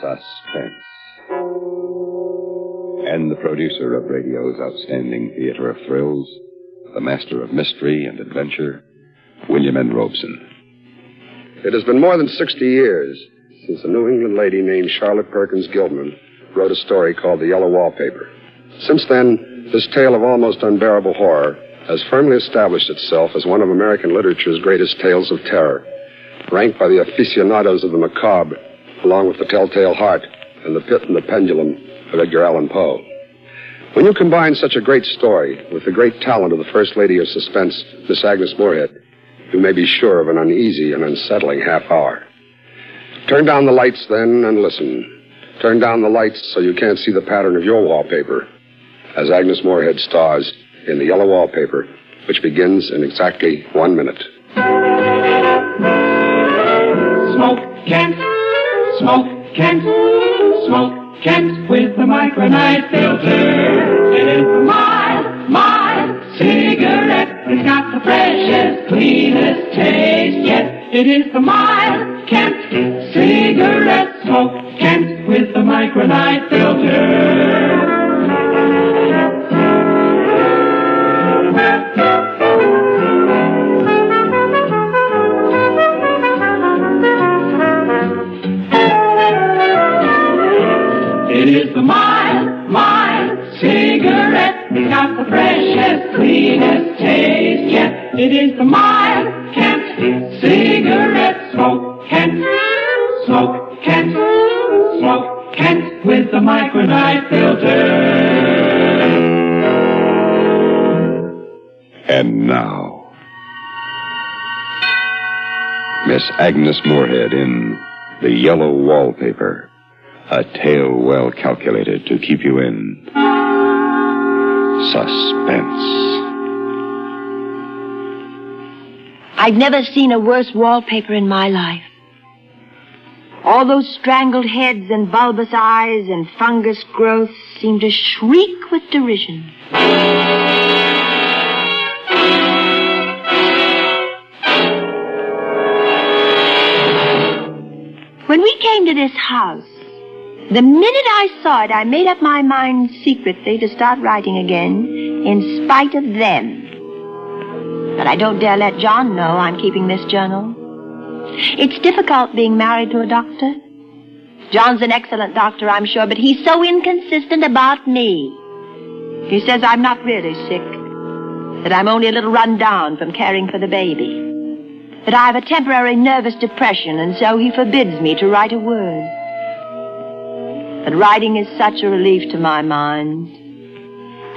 Suspense. And the producer of radio's outstanding theater of thrills, the master of mystery and adventure, William N. Robeson. It has been more than 60 years since a New England lady named Charlotte Perkins Gilman wrote a story called The Yellow Wallpaper. Since then, this tale of almost unbearable horror has firmly established itself as one of American literature's greatest tales of terror, ranked by the aficionados of the macabre, along with The Telltale Heart and The Pit and the Pendulum of Edgar Allan Poe. When you combine such a great story with the great talent of the First Lady of Suspense, Miss Agnes Moorehead, you may be sure of an uneasy and unsettling half hour. Turn down the lights, then, and listen. Turn down the lights so you can't see the pattern of your wallpaper, as Agnes Moorehead stars in The Yellow Wallpaper, which begins in exactly 1 minute. Smoke Kent, smoke Kent, smoke Kent with the micronite filter. It is the mild cigarette. It's got the freshest, cleanest taste yet. It is the mild Kent cigarette. Smoke Kent with the micronite filter. It is the mild cigarette. It's got the freshest, cleanest taste yet. It is the mild Kent cigarette. Smoke Kent, smoke Kent, smoke Kent with the micronite filter. And now, Miss Agnes Moorehead in The Yellow Wallpaper. A tale well calculated to keep you in suspense. I've never seen a worse wallpaper in my life. All those strangled heads and bulbous eyes and fungus growths seem to shriek with derision. When we came to this house, the minute I saw it, I made up my mind secretly to start writing again, in spite of them. But I don't dare let John know I'm keeping this journal. It's difficult being married to a doctor. John's an excellent doctor, I'm sure, but he's so inconsistent about me. He says I'm not really sick, that I'm only a little run down from caring for the baby, that I have a temporary nervous depression, and so he forbids me to write a word. But writing is such a relief to my mind.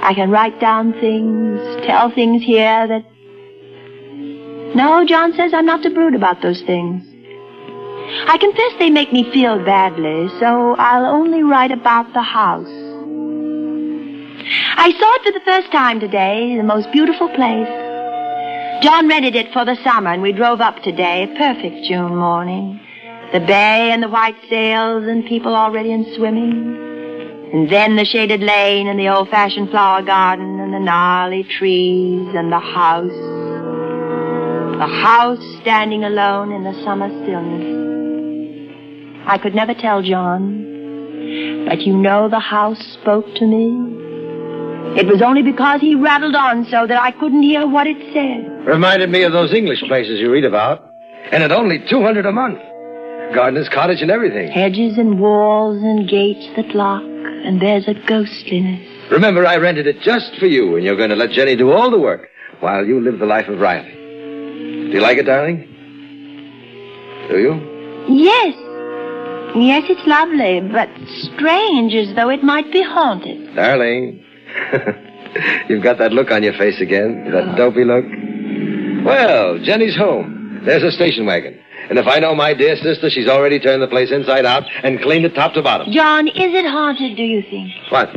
I can write down things, tell things here that... No, John says I'm not to brood about those things. I confess they make me feel badly, so I'll only write about the house. I saw it for the first time today, the most beautiful place. John rented it for the summer, and we drove up today, a perfect June morning. The bay and the white sails and people already in swimming. And then the shaded lane and the old-fashioned flower garden and the gnarly trees and the house. The house standing alone in the summer stillness. I could never tell John, but you know the house spoke to me. It was only because he rattled on so that I couldn't hear what it said. Reminded me of those English places you read about. And at only $200 a month. Gardener's cottage and everything. Hedges and walls and gates that lock, and there's a ghostliness. Remember, I rented it just for you, and you're going to let Jenny do all the work while you live the life of Riley. Do you like it, darling? Do you? Yes. Yes, it's lovely, but strange, as though it might be haunted. Darling, you've got that look on your face again, that dopey look. Well, Jenny's home. There's a station wagon. And if I know my dear sister, she's already turned the place inside out and cleaned it top to bottom. John, is it haunted, do you think? What?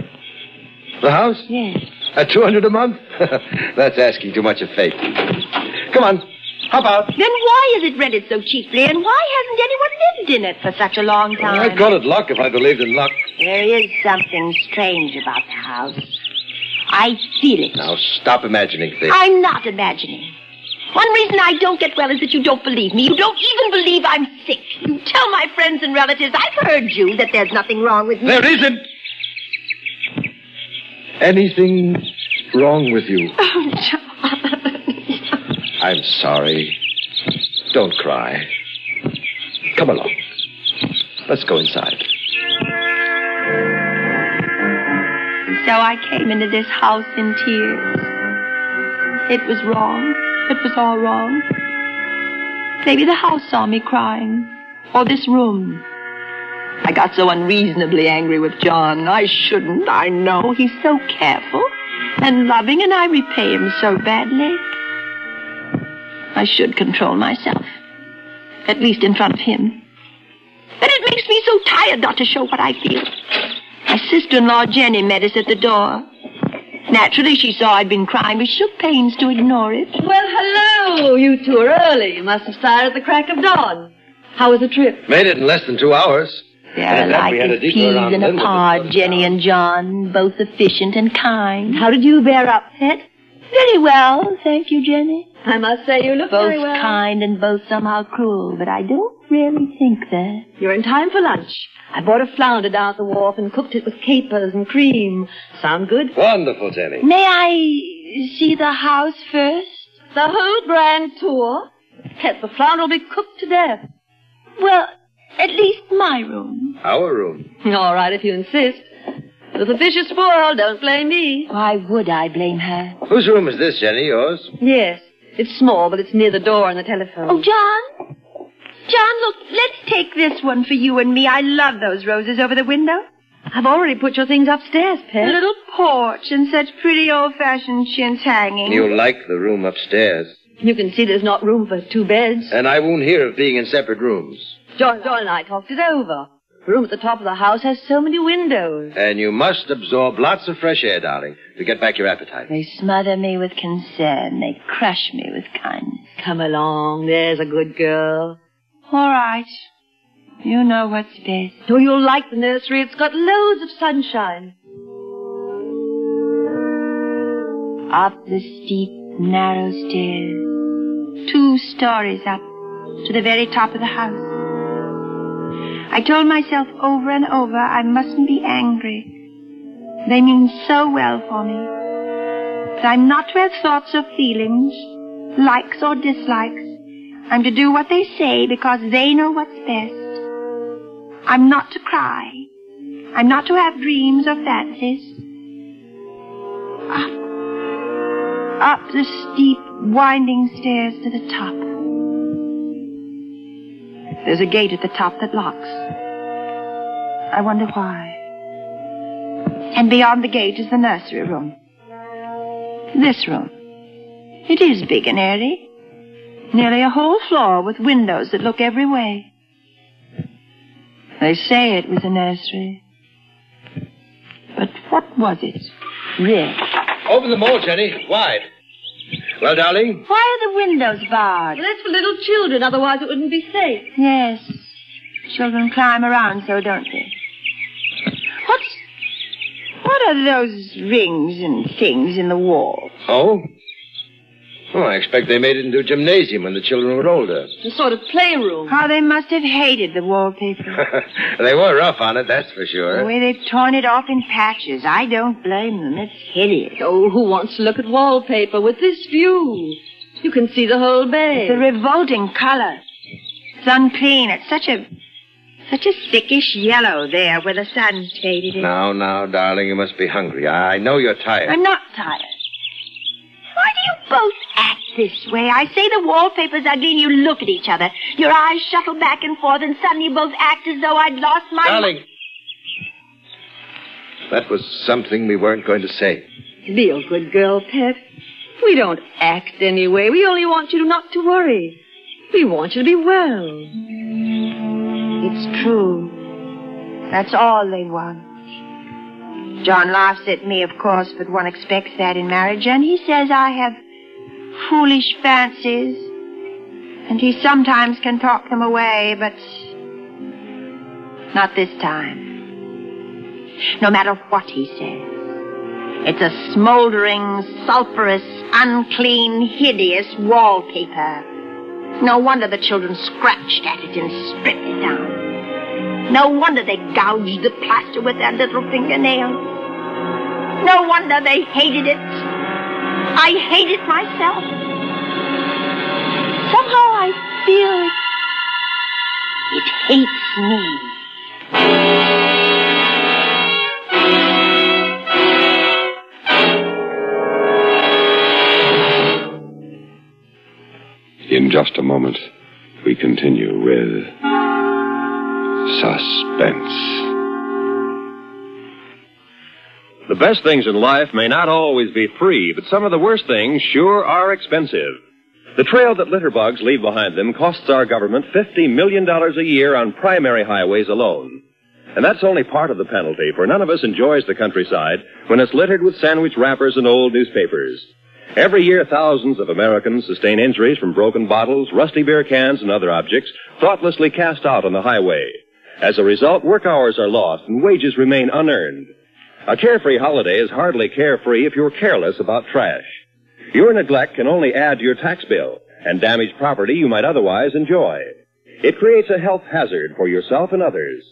The house? Yes. At $200 a month? That's asking too much of fate. Come on, hop out. Then why is it rented so cheaply, and why hasn't anyone lived in it for such a long time? I'd call it luck if I believed in luck. There is something strange about the house. I feel it. Now, stop imagining things. I'm not imagining. One reason I don't get well is that you don't believe me. You don't even believe I'm sick. You tell my friends and relatives, I've heard you, that there's nothing wrong with me. There isn't anything wrong with you. Oh, John. I'm sorry. Don't cry. Come along. Let's go inside. So I came into this house in tears. It was wrong. It was all wrong. Maybe the house saw me crying. Or this room. I got so unreasonably angry with John. I shouldn't, I know. He's so careful and loving, and I repay him so badly. I should control myself. At least in front of him. But it makes me so tired not to show what I feel. My sister-in-law, Jenny, met us at the door. Naturally, she saw I'd been crying, but she took pains to ignore it. Well, hello. You two are early. You must have started at the crack of dawn. How was the trip? Made it in less than 2 hours. They're like as peas in a pod, Jenny and John, both efficient and kind. How did you bear up, pet? Very well, thank you, Jenny. I must say you look Both very well. kind and both somehow cruel, but I don't really think that. You're in time for lunch. I bought a flounder down at the wharf and cooked it with capers and cream. Sound good? Wonderful, Jenny. May I see the house first? The whole grand tour? Pet, the flounder will be cooked to death. Well, at least my room. Our room. All right, if you insist. If the fish is spoiled, don't blame me. Why would I blame her? Whose room is this, Jenny? Yours? Yes. It's small, but it's near the door and the telephone. Oh, John? John, look, let's take this one for you and me. I love those roses over the window. I've already put your things upstairs, Pet. A little porch and such pretty old-fashioned chintz hanging. You like the room upstairs. You can see there's not room for 2 beds. And I won't hear of being in separate rooms. John and I talked it over. The room at the top of the house has so many windows. And you must absorb lots of fresh air, darling, to get back your appetite. They smother me with concern. They crush me with kindness. Come along, there's a good girl. All right. You know what's best. Oh, you'll like the nursery. It's got loads of sunshine. Up the steep, narrow stairs. 2 stories up to the very top of the house. I told myself over and over I mustn't be angry. They mean so well for me. That I'm not to have thoughts or feelings, likes or dislikes. I'm to do what they say because they know what's best. I'm not to cry. I'm not to have dreams or fancies. Up the steep, winding stairs to the top. There's a gate at the top that locks. I wonder why. And beyond the gate is the nursery room. This room. It is big and airy. Nearly a whole floor with windows that look every way. They say it was a nursery. But what was it, really? Open them all, Jenny. Wide. Well, darling? Why are the windows barred? Well, that's for little children, otherwise it wouldn't be safe. Yes. Children climb around so, don't they? What are those rings and things in the wall? Oh? Oh, I expect they made it into a gymnasium when the children were older. A sort of playroom. How they must have hated the wallpaper. They were rough on it, that's for sure. The way they've torn it off in patches. I don't blame them. It's hideous. Oh, who wants to look at wallpaper with this view? You can see the whole bay. It's a revolting color. It's unclean. It's such a thickish yellow there where the sun faded it. Now, darling, you must be hungry. I know you're tired. I'm not tired. Why do you both act this way? I say the wallpaper's ugly and you look at each other. Your eyes shuffle back and forth and suddenly you both act as though I'd lost my... Darling, that was something we weren't going to say. Be a good girl, Pet. We don't act anyway. We only want you not to worry. We want you to be well. It's true. That's all they want. John laughs at me, of course, but one expects that in marriage, and he says I have foolish fancies, and he sometimes can talk them away, but not this time. No matter what he says. It's a smoldering, sulphurous, unclean, hideous wallpaper. No wonder the children scratched at it and stripped it down. No wonder they gouged the plaster with their little fingernails. No wonder they hated it. I hate it myself. Somehow I feel it hates me. In just a moment, we continue with suspense. The best things in life may not always be free, but some of the worst things sure are expensive. The trail that litter bugs leave behind them costs our government $50 million a year on primary highways alone. And that's only part of the penalty, for none of us enjoys the countryside when it's littered with sandwich wrappers and old newspapers. Every year, thousands of Americans sustain injuries from broken bottles, rusty beer cans, and other objects thoughtlessly cast out on the highway. As a result, work hours are lost and wages remain unearned. A carefree holiday is hardly carefree if you're careless about trash. Your neglect can only add to your tax bill and damage property you might otherwise enjoy. It creates a health hazard for yourself and others.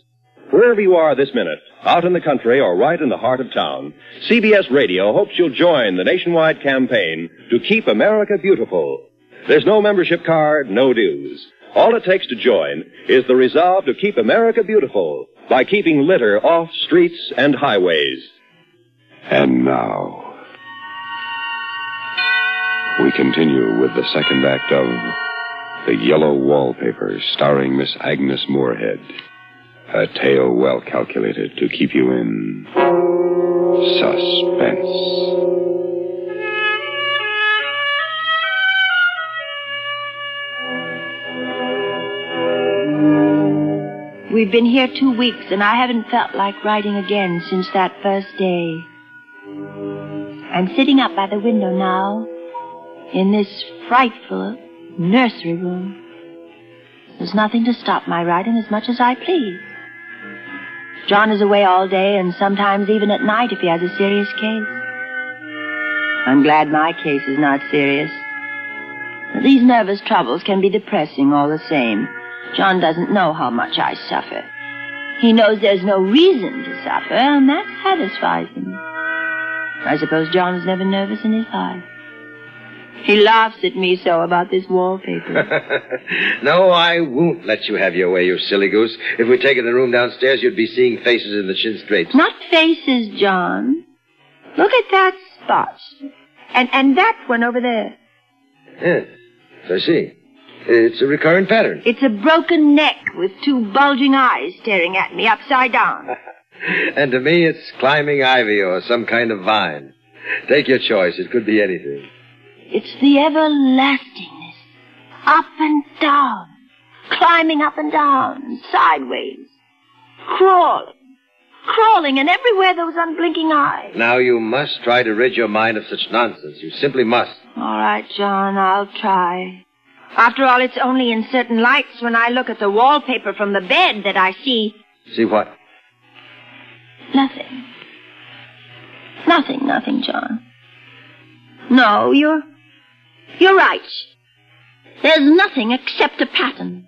Wherever you are this minute, out in the country or right in the heart of town, CBS Radio hopes you'll join the nationwide campaign to keep America beautiful. There's no membership card, no dues. All it takes to join is the resolve to keep America beautiful by keeping litter off streets and highways. And now, we continue with the second act of The Yellow Wallpaper, starring Miss Agnes Moorehead. A tale well calculated to keep you in suspense. We've been here 2 weeks, and I haven't felt like writing again since that first day. I'm sitting up by the window now, in this frightful nursery room. There's nothing to stop my writing as much as I please. John is away all day, and sometimes even at night if he has a serious case. I'm glad my case is not serious. These nervous troubles can be depressing all the same. John doesn't know how much I suffer. He knows there's no reason to suffer, and that satisfies him. I suppose John is never nervous in his life. He laughs at me so about this wallpaper. No, I won't let you have your way, you silly goose. If we take it in the room downstairs, you'd be seeing faces in the chintz drapes. Not faces, John. Look at that spot. And that one over there. Yes, I see. It's a recurrent pattern. It's a broken neck with 2 bulging eyes staring at me upside down. And to me, it's climbing ivy or some kind of vine. Take your choice. It could be anything. It's the everlastingness. Up and down. Climbing up and down. Sideways. Crawling, and everywhere those unblinking eyes. Now you must try to rid your mind of such nonsense. You simply must. All right, John, I'll try. After all, it's only in certain lights when I look at the wallpaper from the bed that I see... See what? Nothing. Nothing, John. No, you're right. There's nothing except a pattern.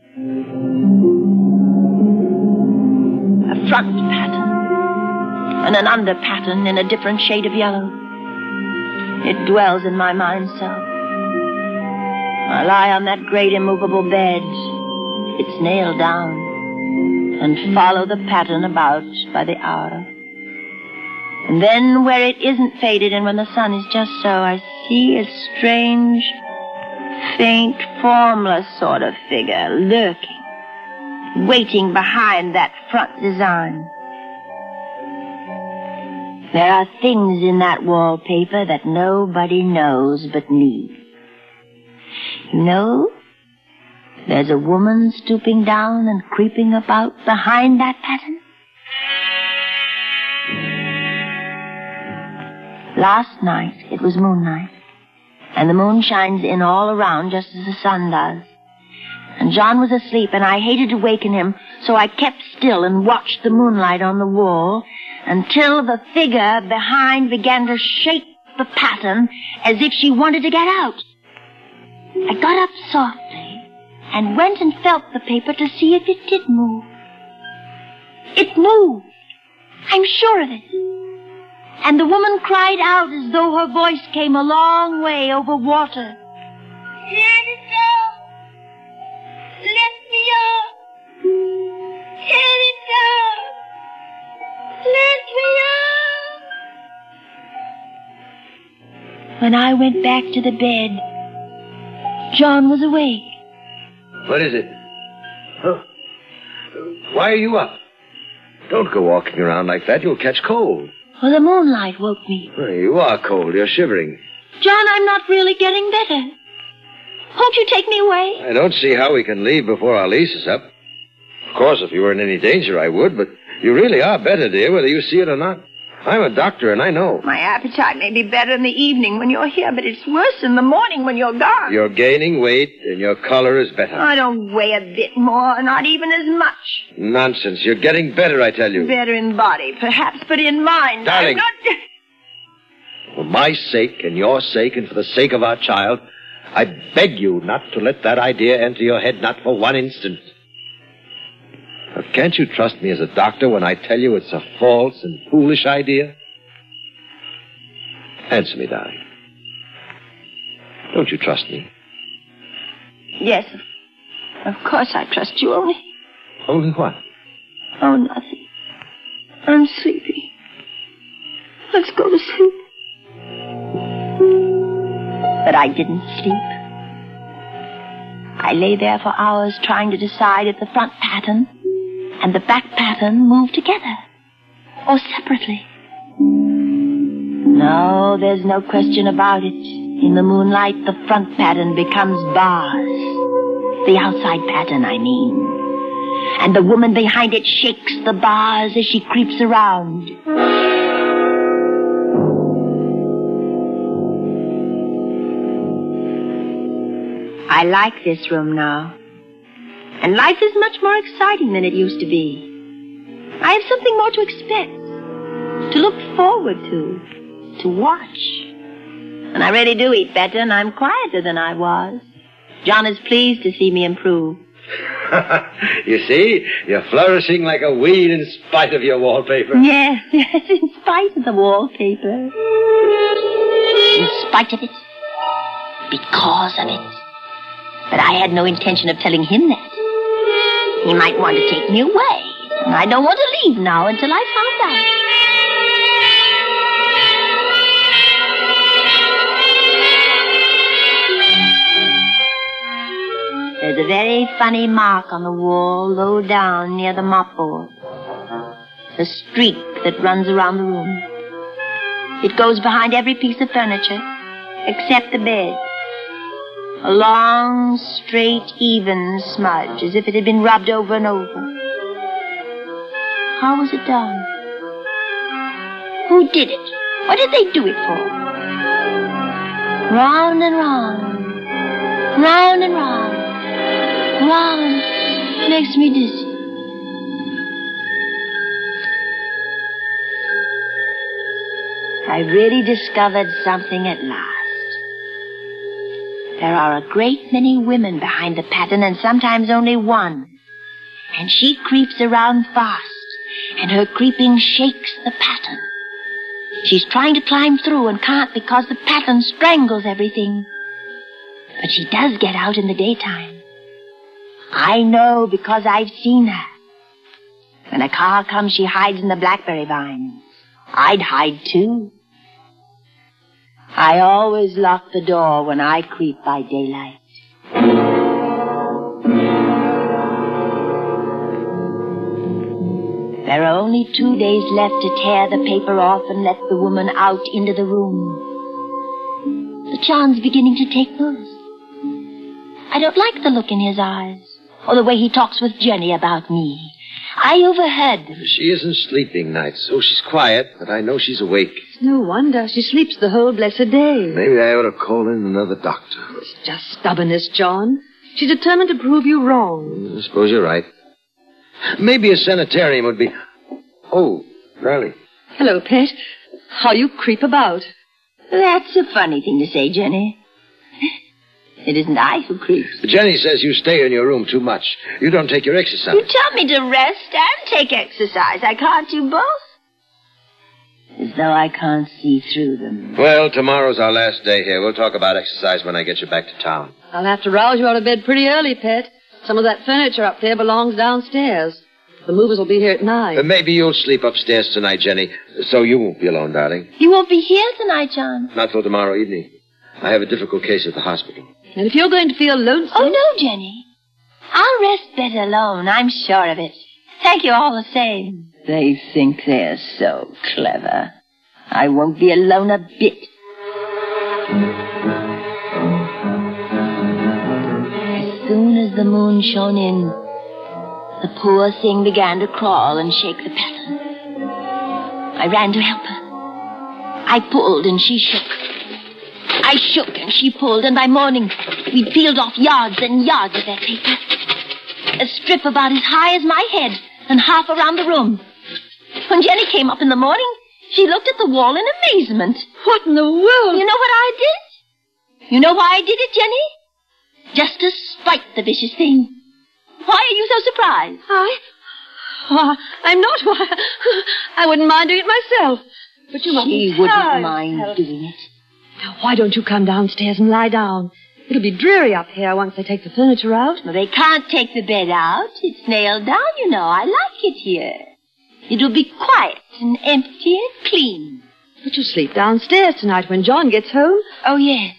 A front pattern. And an under pattern in a different shade of yellow. It dwells in my mind so. I lie on that great immovable bed. It's nailed down. And follow the pattern about by the hour. And then where it isn't faded and when the sun is just so, I see a strange, faint, formless sort of figure lurking, waiting behind that front design. There are things in that wallpaper that nobody knows but me. You know, there's a woman stooping down and creeping about behind that pattern. Last night, it was moonlight, and the moon shines in all around just as the sun does. And John was asleep, and I hated to waken him, so I kept still and watched the moonlight on the wall until the figure behind began to shake the pattern as if she wanted to get out. I got up softly and went and felt the paper to see if it did move. It moved. I'm sure of it. And the woman cried out as though her voice came a long way over water. Let it go. Let me up. Let it go. Let me up. When I went back to the bed, John was awake. What is it? Huh? Why are you up? Don't go walking around like that. You'll catch cold. Well, the moonlight woke me. Well, you are cold. You're shivering. John, I'm not really getting better. Won't you take me away? I don't see how we can leave before our lease is up. Of course, if you were in any danger, I would, but you really are better, dear, whether you see it or not. I'm a doctor, and I know. My appetite may be better in the evening when you're here, but it's worse in the morning when you're gone. You're gaining weight, and your color is better. I don't weigh a bit more, not even as much. Nonsense. You're getting better, I tell you. Better in body, perhaps, but in mind, Darling. I'm not... For my sake, and your sake, and for the sake of our child, I beg you not to let that idea enter your head, not for one instant. Now, can't you trust me as a doctor when I tell you it's a false and foolish idea? Answer me, darling. Don't you trust me? Yes, of course I trust you, only... Only what? Oh, nothing. I'm sleepy. Let's go to sleep. But I didn't sleep. I lay there for hours trying to decide if the front pattern and the back pattern moved together or separately. No, there's no question about it. In the moonlight, the front pattern becomes bars. The outside pattern, I mean. And the woman behind it shakes the bars as she creeps around. I like this room now. And life is much more exciting than it used to be. I have something more to expect, to look forward to watch. And I really do eat better, and I'm quieter than I was. John is pleased to see me improve. You see, you're flourishing like a weed in spite of your wallpaper. Yes, in spite of the wallpaper. In spite of it. Because of it. But I had no intention of telling him that. He might want to take me away. And I don't want to leave now until I found out. There's a very funny mark on the wall low down near the mopboard. A streak that runs around the room. It goes behind every piece of furniture, except the bed. A long, straight, even smudge, as if it had been rubbed over and over. How was it done? Who did it? What did they do it for? Round and round. Round and round. Round. Makes me dizzy. I really discovered something at last. There are a great many women behind the pattern, and sometimes only one. And she creeps around fast, and her creeping shakes the pattern. She's trying to climb through and can't because the pattern strangles everything. But she does get out in the daytime. I know because I've seen her. When a car comes, she hides in the blackberry vines. I'd hide too. I always lock the door when I creep by daylight. There are only 2 days left to tear the paper off and let the woman out into the room. The John's beginning to take notice. I don't like the look in his eyes, or the way he talks with Jenny about me. I overheard them. She isn't sleeping nights. Oh, she's quiet, but I know she's awake. It's no wonder. She sleeps the whole blessed day. Maybe I ought to call in another doctor. It's just stubbornness, John. She's determined to prove you wrong. I suppose you're right. Maybe a sanitarium would be... Oh, darling. Hello, Pet. How you creep about. That's a funny thing to say, Jenny. It isn't I who creeps. Jenny says you stay in your room too much. You don't take your exercise. You tell me to rest and take exercise. I can't do both. As though I can't see through them. Well, tomorrow's our last day here. We'll talk about exercise when I get you back to town. I'll have to rouse you out of bed pretty early, Pet. Some of that furniture up there belongs downstairs. The movers will be here at 9. Maybe you'll sleep upstairs tonight, Jenny, so you won't be alone, darling. You won't be here tonight, John. Not till tomorrow evening. I have a difficult case at the hospital. And if you're going to feel lonesome... Oh, no, Jenny. I'll rest better alone. I'm sure of it. Thank you all the same. They think they're so clever. I won't be alone a bit. As soon as the moon shone in, the poor thing began to crawl and shake the pattern. I ran to help her. I pulled and she shook. I shook and she pulled, and by morning we'd peeled off yards and yards of that paper. A strip about as high as my head and half around the room. When Jenny came up in the morning, she looked at the wall in amazement. What in the world? You know what I did? You know why I did it, Jenny? Just to spite the vicious thing. Why are you so surprised? I'm not. I wouldn't mind doing it myself. But you mustn't. She wouldn't mind doing it. Now, why don't you come downstairs and lie down? It'll be dreary up here once they take the furniture out. Well, they can't take the bed out. It's nailed down, you know. I like it here. It'll be quiet and empty and clean. But you'll sleep downstairs tonight when John gets home. Oh, yes.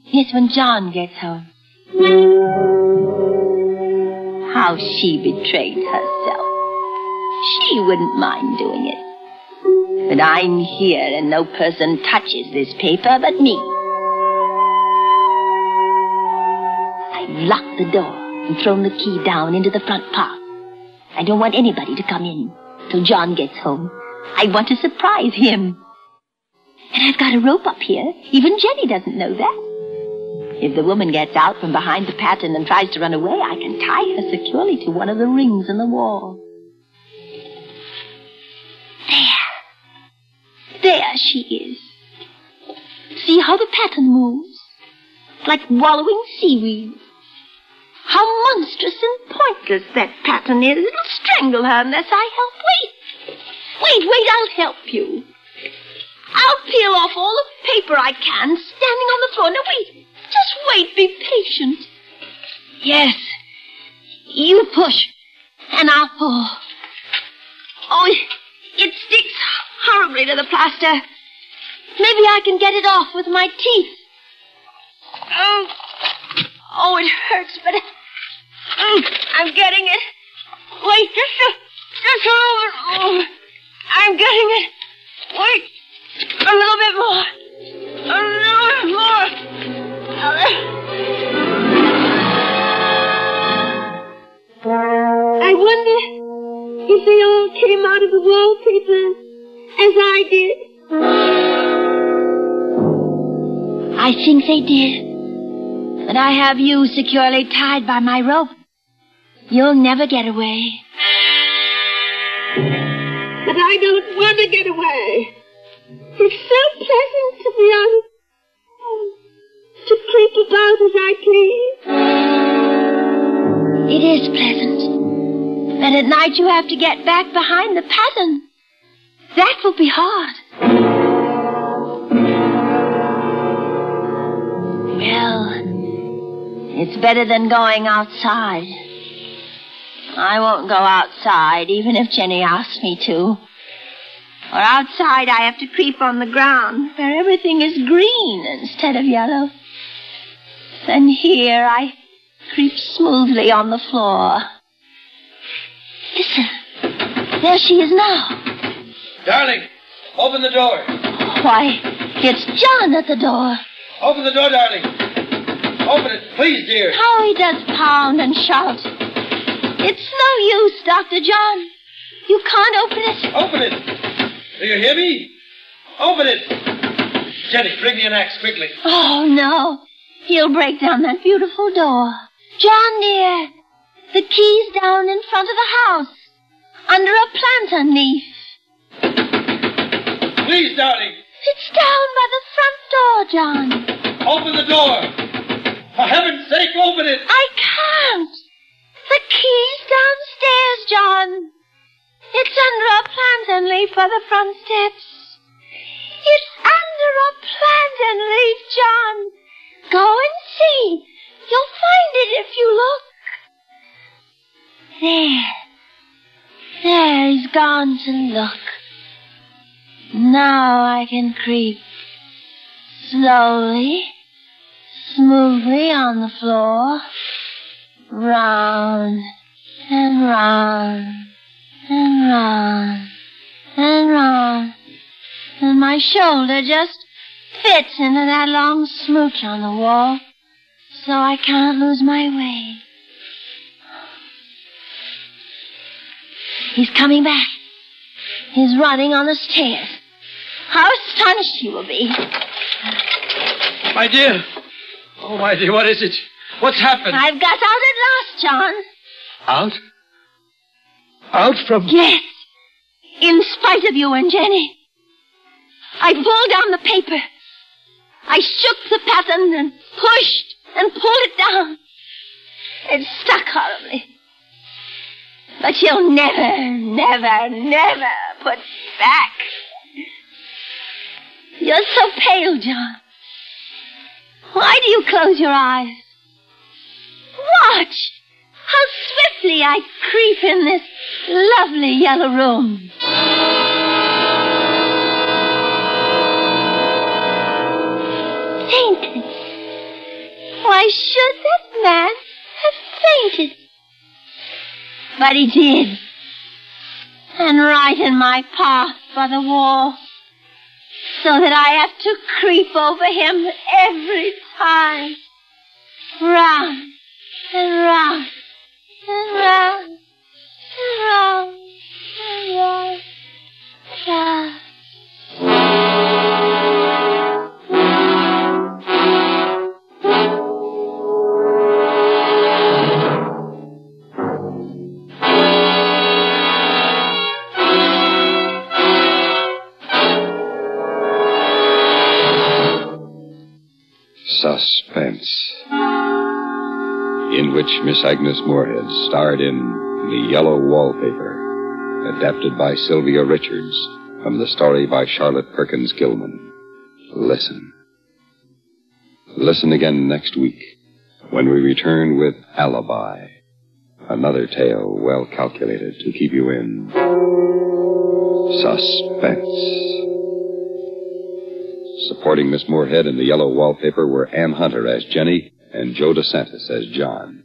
Yes, when John gets home. How she betrayed herself. She wouldn't mind doing it. But I'm here and no person touches this paper but me. I've locked the door and thrown the key down into the front park. I don't want anybody to come in till John gets home. I want to surprise him. And I've got a rope up here. Even Jenny doesn't know that. If the woman gets out from behind the pattern and tries to run away, I can tie her securely to one of the rings in the wall. There she is. See how the pattern moves? Like wallowing seaweed. How monstrous and pointless that pattern is. It'll strangle her unless I help. Wait, I'll help you. I'll peel off all the paper I can, standing on the floor. Now, wait. Just wait. Be patient. Yes. You push, and I'll pull. Oh, it sticks horribly to the plaster. Maybe I can get it off with my teeth. Oh, it hurts, but I'm getting it. Wait, just a little bit. Oh, I'm getting it. Wait, a little bit more. A little bit more. I wonder if they all came out of the wallpaper as I did. I think they did. But I have you securely tied by my rope. You'll never get away. But I don't want to get away. It's so pleasant to be on, to creep about as I please. It is pleasant. But at night you have to get back behind the pattern. That will be hard. Well, it's better than going outside. I won't go outside, even if Jenny asks me to. Or outside, I have to creep on the ground, where everything is green instead of yellow. And here, I creep smoothly on the floor. Listen, there she is now. Darling, open the door. Why, it's John at the door. Open the door, darling. Open it, please, dear. How he does pound and shout. It's no use, Dr. John. You can't open it. Open it. Do you hear me? Open it. Jenny, bring me an axe quickly. Oh, no. He'll break down that beautiful door. John, dear, the key's down in front of the house, under a plantain leaf. Please, darling. It's down by the front door, John. Open the door! For heaven's sake, open it! I can't. The key's downstairs, John. It's under a plantain leaf by the front steps. It's under a plantain leaf, John. Go and see. You'll find it if you look. There, he's gone to look. Now I can creep slowly, smoothly on the floor, round and round and round and round. And my shoulder just fits into that long smooch on the wall, so I can't lose my way. He's coming back. He's running on the stairs. How astonished he will be. My dear. Oh, my dear, what is it? What's happened? I've got out at last, John. Out? Out from... Yes. In spite of you and Jenny. I pulled down the paper. I shook the pattern and pushed and pulled it down. It stuck horribly. But you'll never, never, never put back. You're so pale, John. Why do you close your eyes? Watch how swiftly I creep in this lovely yellow room. Fainted. Why should that man have fainted? But he did. And right in my path by the wall. So that I have to creep over him every time. Round and round and round and round and round. Round. Suspense, in which Miss Agnes Moorehead starred in The Yellow Wallpaper, adapted by Sylvia Richards from the story by Charlotte Perkins Gilman. Listen. Listen again next week when we return with Alibi, another tale well calculated to keep you in suspense. Supporting Miss Moorehead in The Yellow Wallpaper were Ann Hunter as Jenny and Joe DeSantis as John.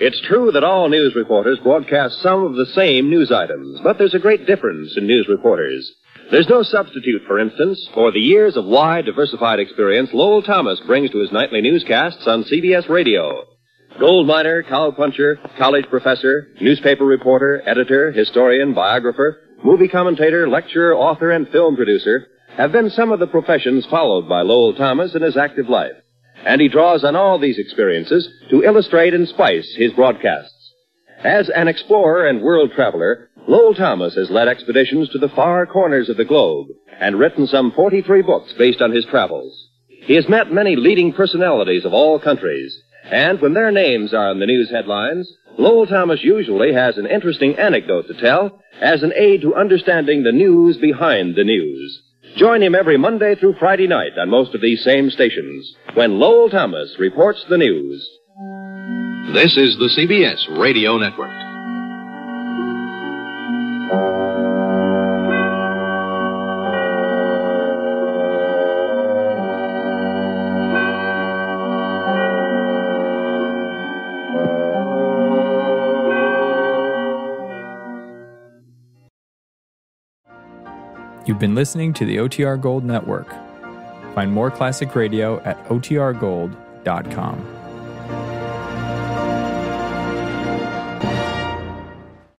It's true that all news reporters broadcast some of the same news items, but there's a great difference in news reporters. There's no substitute, for instance, for the years of wide, diversified experience Lowell Thomas brings to his nightly newscasts on CBS Radio. Gold miner, cowpuncher, college professor, newspaper reporter, editor, historian, biographer, movie commentator, lecturer, author, and film producer have been some of the professions followed by Lowell Thomas in his active life. And he draws on all these experiences to illustrate and spice his broadcasts. As an explorer and world traveler, Lowell Thomas has led expeditions to the far corners of the globe and written some 43 books based on his travels. He has met many leading personalities of all countries, and when their names are on the news headlines, Lowell Thomas usually has an interesting anecdote to tell as an aid to understanding the news behind the news. Join him every Monday through Friday night on most of these same stations when Lowell Thomas reports the news. This is the CBS Radio Network. You've been listening to the OTR Gold Network. Find more classic radio at otrgold.com.